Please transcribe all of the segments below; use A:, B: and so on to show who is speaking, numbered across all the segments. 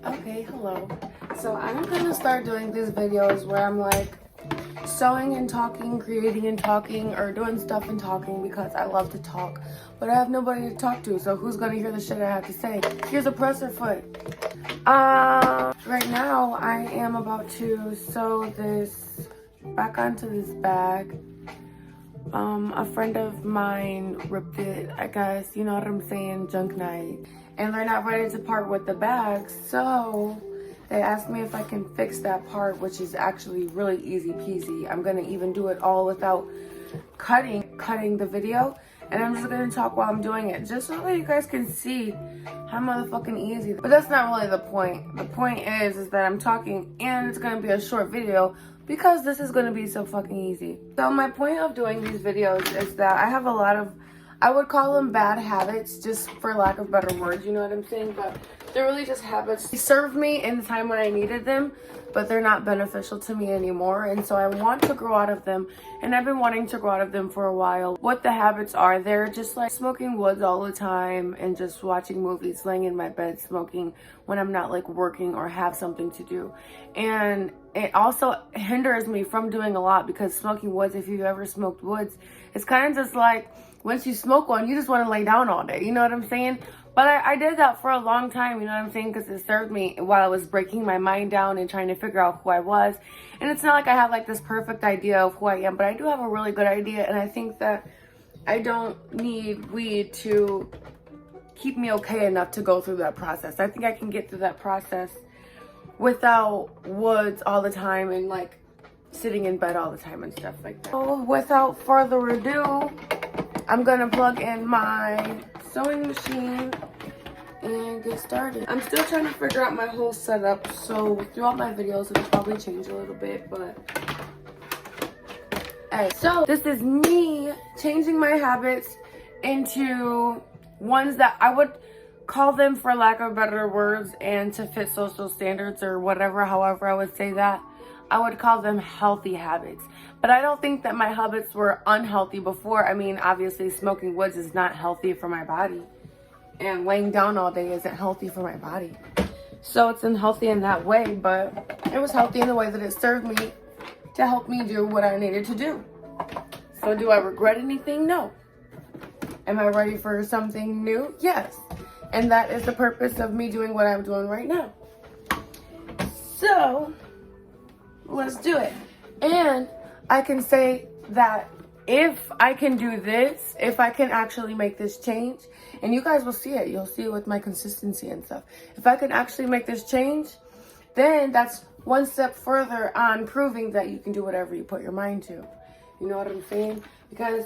A: Okay, hello. So I'm gonna start doing these videos where I'm like sewing and talking, creating and talking, or doing stuff and talking because I love to talk. But I have nobody to talk to, so who's gonna hear the shit I have to say? Here's a presser foot. Right now I am about to sew this back onto this bag. A friend of mine ripped it, I guess, you know what I'm saying, junk night. And they're not ready to part with the bag, so they asked me if I can fix that part, which is actually really easy peasy. I'm gonna even do it all without cutting the video. And I'm just gonna talk while I'm doing it, just so that you guys can see how motherfucking easy. But that's not really the point. The point is that I'm talking and it's gonna be a short video because this is gonna be so fucking easy. So my point of doing these videos is that I have a lot of, I would call them bad habits, just for lack of better words, you know what I'm saying? But they're really just habits. They served me in the time when I needed them, but they're not beneficial to me anymore. And so I want to grow out of them. And I've been wanting to grow out of them for a while. What the habits are, they're just like smoking woods all the time and just watching movies, laying in my bed smoking when I'm not like working or have something to do. And it also hinders me from doing a lot because smoking woods, if you've ever smoked woods, it's kind of just like, once you smoke one, you just want to lay down all day. You know what I'm saying? But I did that for a long time, you know what I'm saying? Because it served me while I was breaking my mind down and trying to figure out who I was. And it's not like I have like this perfect idea of who I am, but I do have a really good idea. And I think that I don't need weed to keep me okay enough to go through that process. I think I can get through that process without woods all the time and like sitting in bed all the time and stuff like that. So without further ado, I'm gonna plug in my sewing machine and get started. I'm still trying to figure out my whole setup, so throughout my videos it'll probably change a little bit, but hey, so this is me changing my habits into ones that I would call them, for lack of better words, and to fit social standards or whatever, however I would say that, I would call them healthy habits. But I don't think that my habits were unhealthy before. I mean, obviously smoking woods is not healthy for my body. And laying down all day isn't healthy for my body. So it's unhealthy in that way, but it was healthy in the way that it served me to help me do what I needed to do. So do I regret anything? No. Am I ready for something new? Yes. And that is the purpose of me doing what I'm doing right now. So let's do it. And I can say that if I can do this, if I can actually make this change, and you guys will see it, you'll see it with my consistency and stuff. If I can actually make this change, then that's one step further on proving that you can do whatever you put your mind to. You know what I'm saying? Because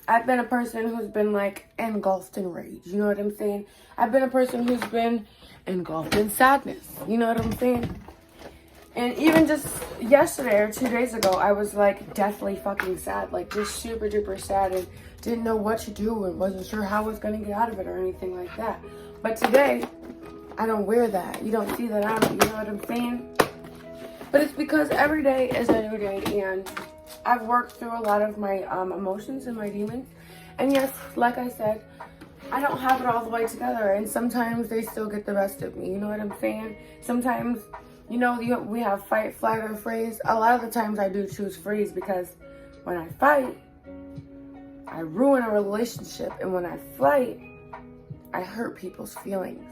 A: I've been a person who's been like engulfed in rage. You know what I'm saying? I've been a person who's been engulfed in sadness. You know what I'm saying? And even just yesterday or 2 days ago, I was like deathly fucking sad, like just super duper sad and didn't know what to do and wasn't sure how I was going to get out of it or anything like that. But today, I don't wear that. You don't see that on me, you know what I'm saying? But it's because every day is a new day and I've worked through a lot of my emotions and my demons. And yes, like I said, I don't have it all the way together and sometimes they still get the best of me, you know what I'm saying? Sometimes, you know, we have fight, flight, or freeze. A lot of the times I do choose freeze because when I fight, I ruin a relationship. And when I flight, I hurt people's feelings.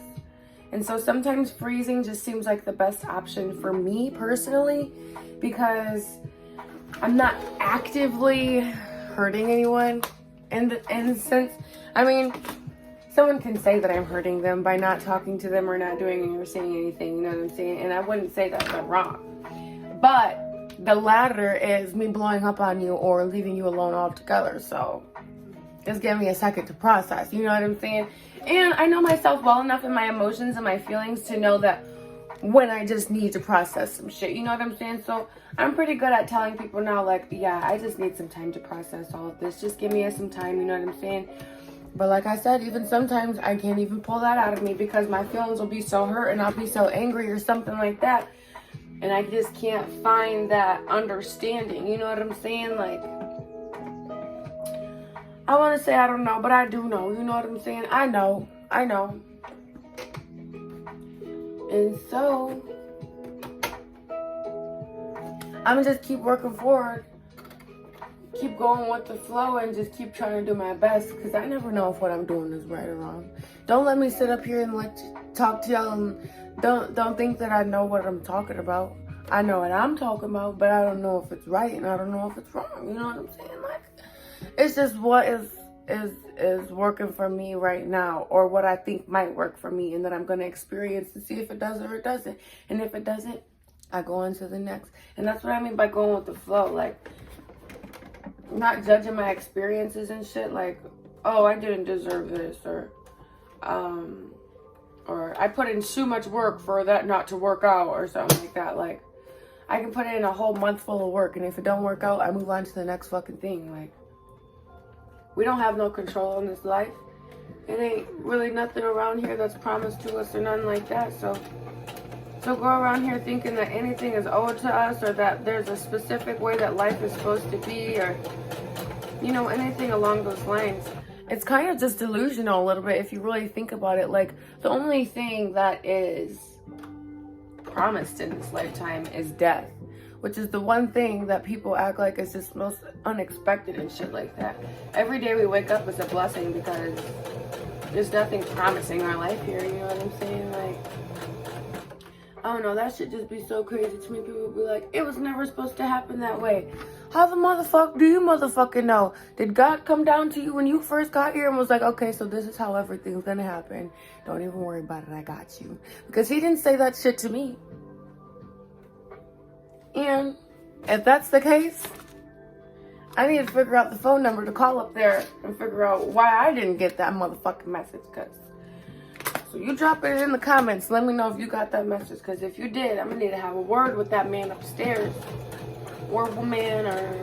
A: And so sometimes freezing just seems like the best option for me personally because I'm not actively hurting anyone. In the sense, I mean, someone can say that I'm hurting them by not talking to them or not doing or saying anything, you know what I'm saying? And I wouldn't say that they're wrong. But the latter is me blowing up on you or leaving you alone altogether. So just give me a second to process, you know what I'm saying? And I know myself well enough in my emotions and my feelings to know that when I just need to process some shit, you know what I'm saying? So I'm pretty good at telling people now, like, yeah, I just need some time to process all of this. Just give me some time, you know what I'm saying? But like I said, even sometimes I can't even pull that out of me because my feelings will be so hurt and I'll be so angry or something like that. And I just can't find that understanding. You know what I'm saying? Like, I want to say I don't know, but I do know. You know what I'm saying? I know. And so I'm gonna just keep working forward, keep going with the flow, and just keep trying to do my best, because I never know if what I'm doing is right or wrong. Don't let me sit up here and talk to y'all, and don't think that I know what I'm talking about. I know what I'm talking about, but I don't know if it's right, and I don't know if it's wrong. You know what I'm saying? Like, it's just what is working for me right now, or what I think might work for me, and that I'm gonna experience to see if it does or it doesn't. And if it doesn't, I go on to the next. And that's what I mean by going with the flow. Like, not judging my experiences and shit. Like, oh, I didn't deserve this, or I put in too much work for that not to work out, or something like that. Like, I can put in a whole month full of work, and if it don't work out, I move on to the next fucking thing. Like, we don't have no control on this life. It ain't really nothing around here that's promised to us or nothing like that. So go around here thinking that anything is owed to us, or that there's a specific way that life is supposed to be, or, you know, anything along those lines. It's kind of just delusional a little bit if you really think about it. Like, the only thing that is promised in this lifetime is death, which is the one thing that people act like is just most unexpected and shit like that. Every day we wake up is a blessing, because there's nothing promising our life here, you know what I'm saying? Like, I don't know, that should just be so crazy to me. People would be like, it was never supposed to happen that way. How the motherfucker do you motherfucking know? Did God come down to you when you first got here and was like, okay, so this is how everything's gonna happen. Don't even worry about it, I got you. Because he didn't say that shit to me. And if that's the case, I need to figure out the phone number to call up there and figure out why I didn't get that motherfucking message. So you drop it in the comments. Let me know if you got that message. Because if you did, I'm going to need to have a word with that man upstairs. Or woman, or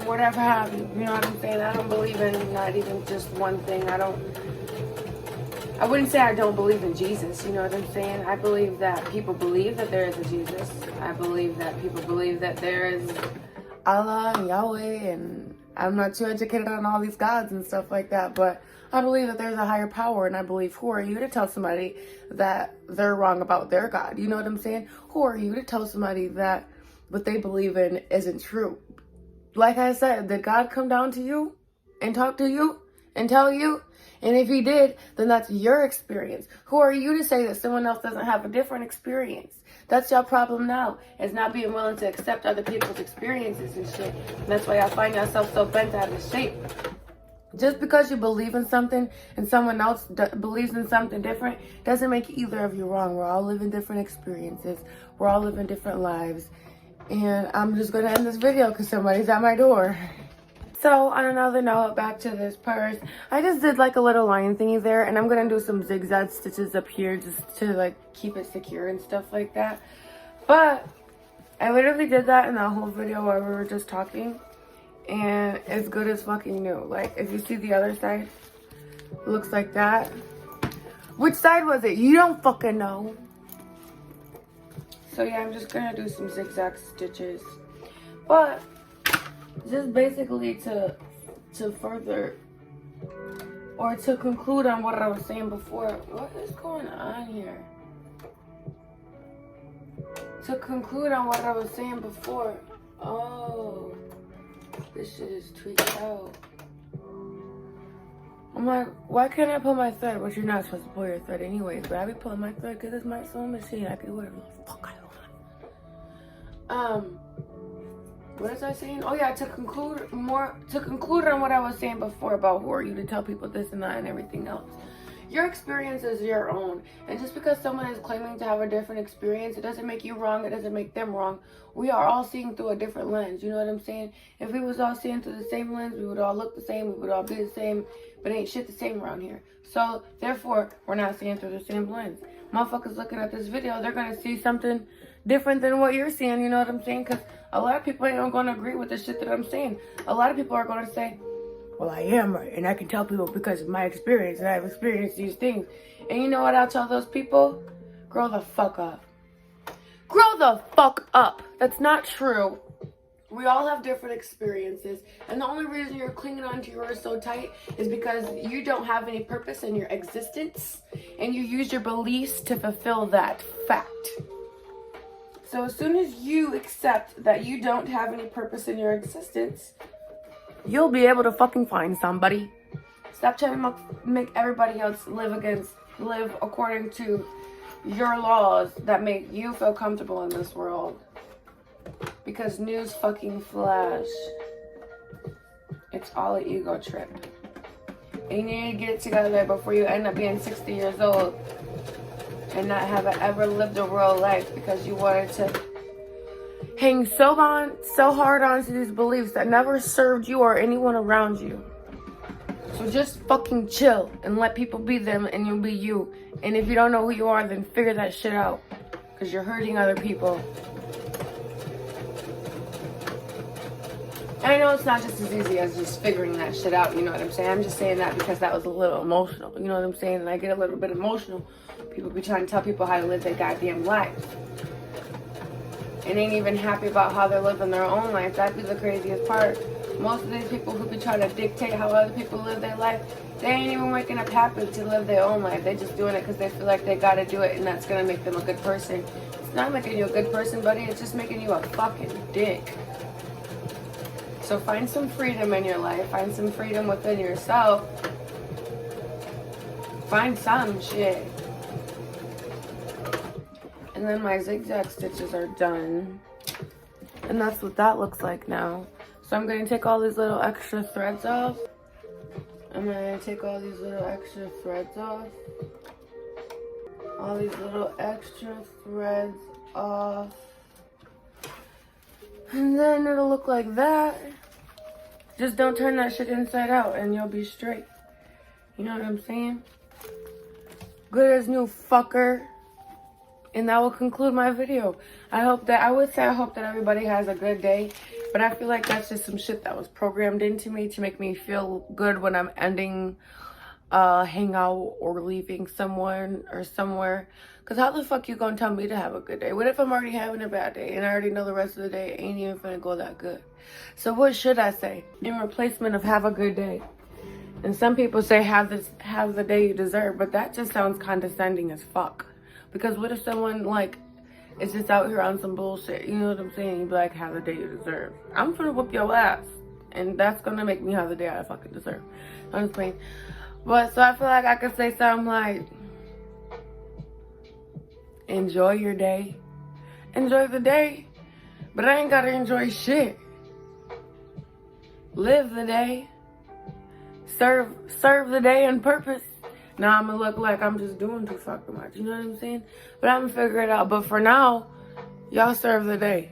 A: whatever have you. You know what I'm saying? I don't believe in not even just one thing. I wouldn't say I don't believe in Jesus. You know what I'm saying? I believe that people believe that there is a Jesus. I believe that people believe that there is Allah and Yahweh. And I'm not too educated on all these gods and stuff like that. But I believe that there's a higher power, and I believe, who are you to tell somebody that they're wrong about their God? You know what I'm saying? Who are you to tell somebody that what they believe in isn't true? Like I said, did God come down to you and talk to you and tell you? And if he did, then that's your experience. Who are you to say that someone else doesn't have a different experience? That's your problem now, is not being willing to accept other people's experiences and shit. And that's why I find yourself so bent out of shape. Just because you believe in something and someone else believes in something different doesn't make either of you wrong. We're all living different experiences. We're all living different lives. And I'm just going to end this video because somebody's at my door. So, on another note, back to this purse. I just did like a little line thingy there, and I'm going to do some zigzag stitches up here just to like keep it secure and stuff like that. But I literally did that in that whole video where we were just talking. And it's good as fucking new. Like, if you see the other side, it looks like that. Which side was it? You don't fucking know. So yeah, I'm just gonna do some zigzag stitches. But just basically to further, or to conclude on what I was saying before. What is going on here? To conclude on what I was saying before. Oh, this shit is tweaked out. I'm like, why can't I pull my thread? Which you're not supposed to pull your thread anyways, but I be pulling my thread because it's my sewing machine. I can do whatever the fuck I want. What was I saying? Oh yeah, to conclude on what I was saying before about who are you to tell people this and that and everything else. Your experience is your own. And just because someone is claiming to have a different experience, it doesn't make you wrong. It doesn't make them wrong. We are all seeing through a different lens. You know what I'm saying? If we was all seeing through the same lens, we would all look the same. We would all be the same. But ain't shit the same around here. So, therefore, we're not seeing through the same lens. Motherfuckers looking at this video, they're going to see something different than what you're seeing. You know what I'm saying? Because a lot of people ain't going to agree with the shit that I'm saying. A lot of people are going to say, well, I am right, and I can tell people because of my experience, and I've experienced these things. And you know what I'll tell those people? Grow the fuck up. Grow the fuck up. That's not true. We all have different experiences, and the only reason you're clinging on to yours so tight is because you don't have any purpose in your existence, and you use your beliefs to fulfill that fact. So as soon as you accept that you don't have any purpose in your existence, you'll be able to fucking find somebody. Stop trying to make everybody else live according to your laws that make you feel comfortable in this world. Because news fucking flash. It's all an ego trip. And you need to get it together before you end up being 60 years old and not have ever lived a real life because you wanted to hang so hard onto these beliefs that never served you or anyone around you. So just fucking chill and let people be them and you'll be you. And if you don't know who you are, then figure that shit out. Because you're hurting other people. And I know it's not just as easy as just figuring that shit out, you know what I'm saying? I'm just saying that because that was a little emotional, you know what I'm saying? And I get a little bit emotional. People be trying to tell people how to live their goddamn life. And ain't even happy about how they're living their own life. That'd be the craziest part. Most of these people who be trying to dictate how other people live their life, they ain't even waking up happy to live their own life. They just doing it because they feel like they gotta do it and that's gonna make them a good person. It's not making you a good person, buddy. It's just making you a fucking dick. So find some freedom in your life. Find some freedom within yourself. Find some shit. And then my zigzag stitches are done. And that's what that looks like now. So I'm going to take all these little extra threads off. I'm going to take all these little extra threads off. All these little extra threads off. And then it'll look like that. Just don't turn that shit inside out and you'll be straight. You know what I'm saying? Good as new, fucker. And that will conclude my video. I hope that everybody has a good day. But I feel like that's just some shit that was programmed into me to make me feel good when I'm ending a hangout or leaving someone or somewhere. Because how the fuck you gonna tell me to have a good day? What if I'm already having a bad day and I already know the rest of the day ain't even gonna go that good? So what should I say in replacement of have a good day? And some people say have the day you deserve, but that just sounds condescending as fuck. Because what if someone like is just out here on some bullshit? You know what I'm saying? You'd be like, have the day you deserve. I'm gonna whoop your ass. And that's gonna make me have the day I fucking deserve. I'm just playing. But so I feel like I could say something like, enjoy your day. Enjoy the day. But I ain't gotta enjoy shit. Live the day. Serve the day on purpose. Now I'm gonna look like I'm just doing too fucking much. You know what I'm saying? But I'm gonna figure it out. But for now, y'all serve the day.